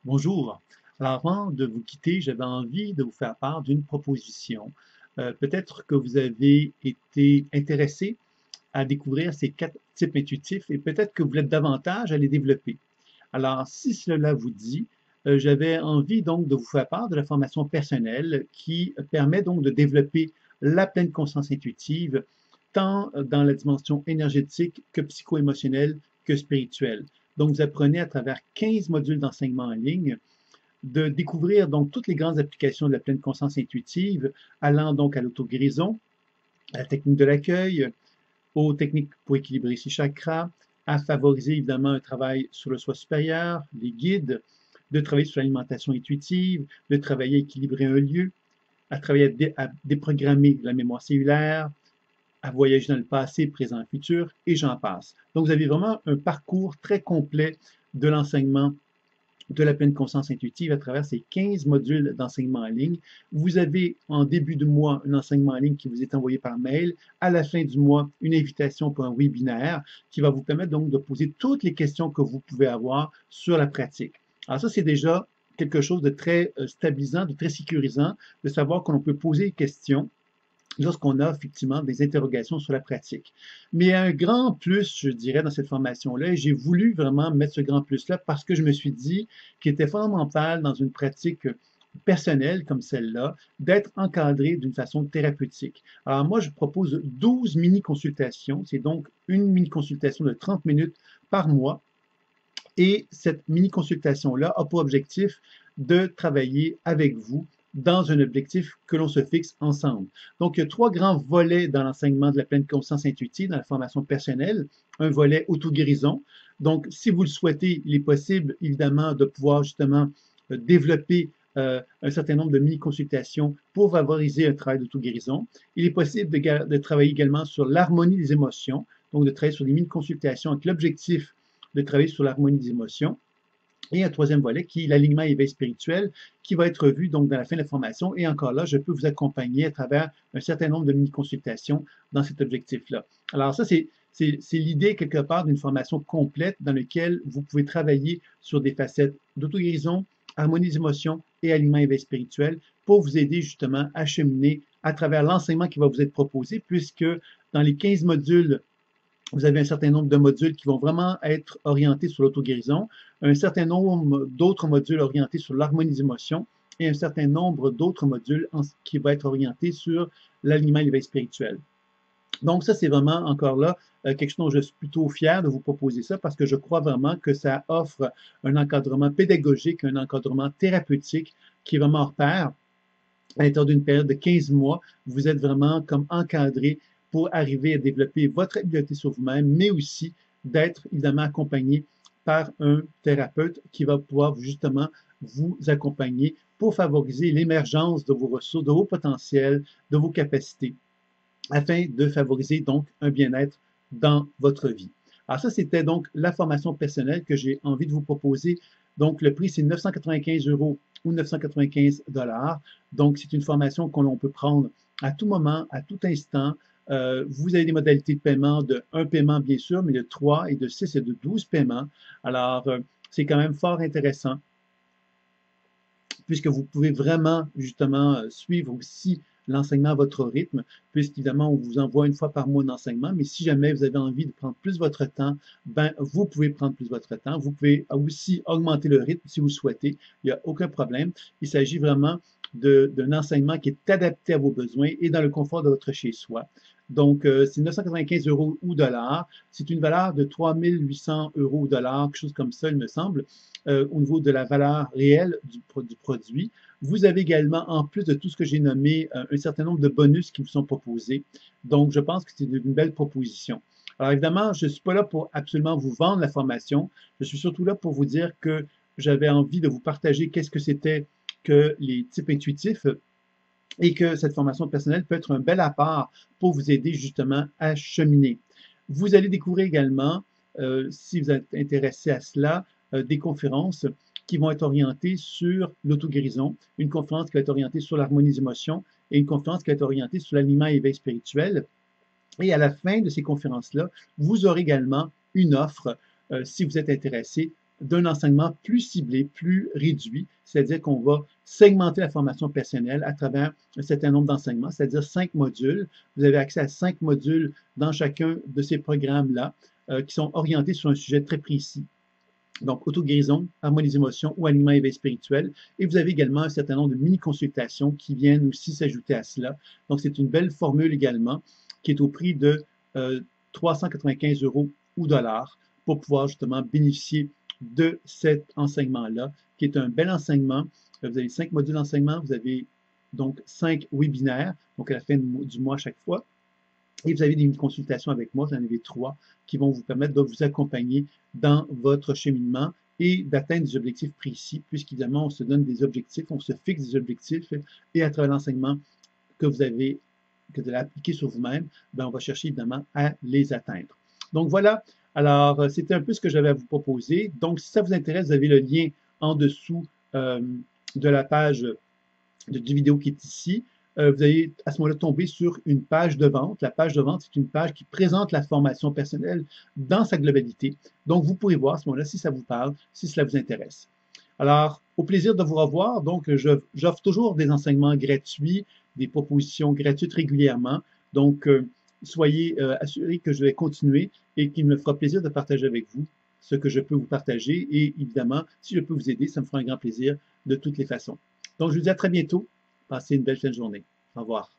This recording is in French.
Bonjour. Alors avant de vous quitter, j'avais envie de vous faire part d'une proposition. Peut-être que vous avez été intéressé à découvrir ces 4 types intuitifs et peut-être que vous êtes davantage à les développer. Alors, si cela vous dit, j'avais envie donc de vous faire part de la formation personnelle qui permet donc de développer la pleine conscience intuitive, tant dans la dimension énergétique que psycho-émotionnelle que spirituelle. Donc, vous apprenez à travers 15 modules d'enseignement en ligne de découvrir donc toutes les grandes applications de la pleine conscience intuitive, allant donc à l'auto-guérison, à la technique de l'accueil, aux techniques pour équilibrer ses chakras, à favoriser évidemment un travail sur le soi supérieur, les guides, de travailler sur l'alimentation intuitive, de travailler à équilibrer un lieu, à travailler à déprogrammer la mémoire cellulaire, à voyager dans le passé, présent et futur, et j'en passe. Donc, vous avez vraiment un parcours très complet de l'enseignement de la pleine conscience intuitive à travers ces 15 modules d'enseignement en ligne. Vous avez en début de mois un enseignement en ligne qui vous est envoyé par mail. À la fin du mois, une invitation pour un webinaire qui va vous permettre donc de poser toutes les questions que vous pouvez avoir sur la pratique. Alors ça, c'est déjà quelque chose de très stabilisant, de très sécurisant, de savoir qu'on peut poser des questions lorsqu'on a effectivement des interrogations sur la pratique. Mais un grand plus, je dirais, dans cette formation-là, et j'ai voulu vraiment mettre ce grand plus-là parce que je me suis dit qu'il était fondamental dans une pratique personnelle comme celle-là, d'être encadré d'une façon thérapeutique. Alors moi, je propose 12 mini-consultations. C'est donc une mini-consultation de 30 minutes par mois. Et cette mini-consultation-là a pour objectif de travailler avec vous dans un objectif que l'on se fixe ensemble. Donc, il y a 3 grands volets dans l'enseignement de la pleine conscience intuitive, dans la formation personnelle. Un volet auto-guérison. Donc, si vous le souhaitez, il est possible, évidemment, de pouvoir justement développer un certain nombre de mini-consultations pour favoriser un travail d'auto-guérison. Il est possible de travailler également sur l'harmonie des émotions, donc de travailler sur des mini-consultations avec l'objectif de travailler sur l'harmonie des émotions. Et un troisième volet qui est l'alignement et éveil spirituel, qui va être vu donc dans la fin de la formation. Et encore là, je peux vous accompagner à travers un certain nombre de mini-consultations dans cet objectif-là. Alors ça, c'est l'idée quelque part d'une formation complète dans laquelle vous pouvez travailler sur des facettes d'auto-guérison, harmonie des émotions et alignement et éveil spirituel pour vous aider justement à cheminer à travers l'enseignement qui va vous être proposé, puisque dans les 15 modules vous avez un certain nombre de modules qui vont vraiment être orientés sur l'auto-guérison, un certain nombre d'autres modules orientés sur l'harmonie des émotions et un certain nombre d'autres modules qui vont être orientés sur l'alignement et l'éveil spirituel. Donc ça, c'est vraiment encore là quelque chose dont je suis plutôt fier de vous proposer ça parce que je crois vraiment que ça offre un encadrement pédagogique, un encadrement thérapeutique qui est vraiment hors pair. À l'intérieur d'une période de 15 mois, vous êtes vraiment comme encadré pour arriver à développer votre habileté sur vous-même, mais aussi d'être évidemment accompagné par un thérapeute qui va pouvoir justement vous accompagner pour favoriser l'émergence de vos ressources, de vos potentiels, de vos capacités, afin de favoriser donc un bien-être dans votre vie. Alors ça, c'était donc la formation personnelle que j'ai envie de vous proposer. Donc le prix, c'est 995 € ou 995 $. Donc c'est une formation qu'on peut prendre à tout moment, à tout instant. Vous avez des modalités de paiement de 1 paiement bien sûr, mais de 3 et de 6 et de 12 paiements. Alors c'est quand même fort intéressant puisque vous pouvez vraiment justement suivre aussi l'enseignement à votre rythme, puisqu'évidemment, on vous envoie une fois par mois un enseignement, mais si jamais vous avez envie de prendre plus votre temps, ben, vous pouvez prendre plus votre temps. Vous pouvez aussi augmenter le rythme si vous le souhaitez. Il n'y a aucun problème. Il s'agit vraiment d'un enseignement qui est adapté à vos besoins et dans le confort de votre chez-soi. Donc, c'est 995 € ou dollars. C'est une valeur de 3800 € ou dollars, quelque chose comme ça, il me semble, au niveau de la valeur réelle du produit. Vous avez également, en plus de tout ce que j'ai nommé, un certain nombre de bonus qui vous sont proposés. Donc, je pense que c'est une belle proposition. Alors, évidemment, je ne suis pas là pour absolument vous vendre la formation. Je suis surtout là pour vous dire que j'avais envie de vous partager qu'est-ce que c'était que les types intuitifs et que cette formation personnelle peut être un bel apport pour vous aider justement à cheminer. Vous allez découvrir également, si vous êtes intéressé à cela, des conférences qui vont être orientées sur l'auto-guérison, une conférence qui va être orientée sur l'harmonie des émotions et une conférence qui va être orientée sur l'aliment et éveil spirituel. Et à la fin de ces conférences-là, vous aurez également une offre si vous êtes intéressé d'un enseignement plus ciblé, plus réduit, c'est-à-dire qu'on va segmenter la formation personnelle à travers un certain nombre d'enseignements, c'est-à-dire 5 modules. Vous avez accès à 5 modules dans chacun de ces programmes-là qui sont orientés sur un sujet très précis. Donc, auto-guérison, harmonie des émotions ou alignement et éveil spirituel. Et vous avez également un certain nombre de mini-consultations qui viennent aussi s'ajouter à cela. Donc, c'est une belle formule également qui est au prix de 395 € ou dollars pour pouvoir justement bénéficier de cet enseignement-là, qui est un bel enseignement. Vous avez 5 modules d'enseignement, vous avez donc 5 webinaires, donc à la fin du mois à chaque fois. Et vous avez des consultations avec moi, vous en avez 3 qui vont vous permettre de vous accompagner dans votre cheminement et d'atteindre des objectifs précis, puisqu'évidemment, on se donne des objectifs, on se fixe des objectifs, et à travers l'enseignement que vous avez appliqué sur vous-même, ben, on va chercher évidemment à les atteindre. Donc voilà, alors c'était un peu ce que j'avais à vous proposer. Donc si ça vous intéresse, vous avez le lien en dessous de la page de vidéo qui est ici. Vous allez à ce moment-là tomber sur une page de vente. La page de vente, c'est une page qui présente la formation personnelle dans sa globalité. Donc, vous pourrez voir à ce moment-là si ça vous parle, si cela vous intéresse. Alors, au plaisir de vous revoir. Donc, j'offre toujours des enseignements gratuits, des propositions gratuites régulièrement. Donc, soyez assurés que je vais continuer et qu'il me fera plaisir de partager avec vous ce que je peux vous partager. Et évidemment, si je peux vous aider, ça me fera un grand plaisir de toutes les façons. Donc, je vous dis à très bientôt. Passez une belle fin de journée. Au revoir.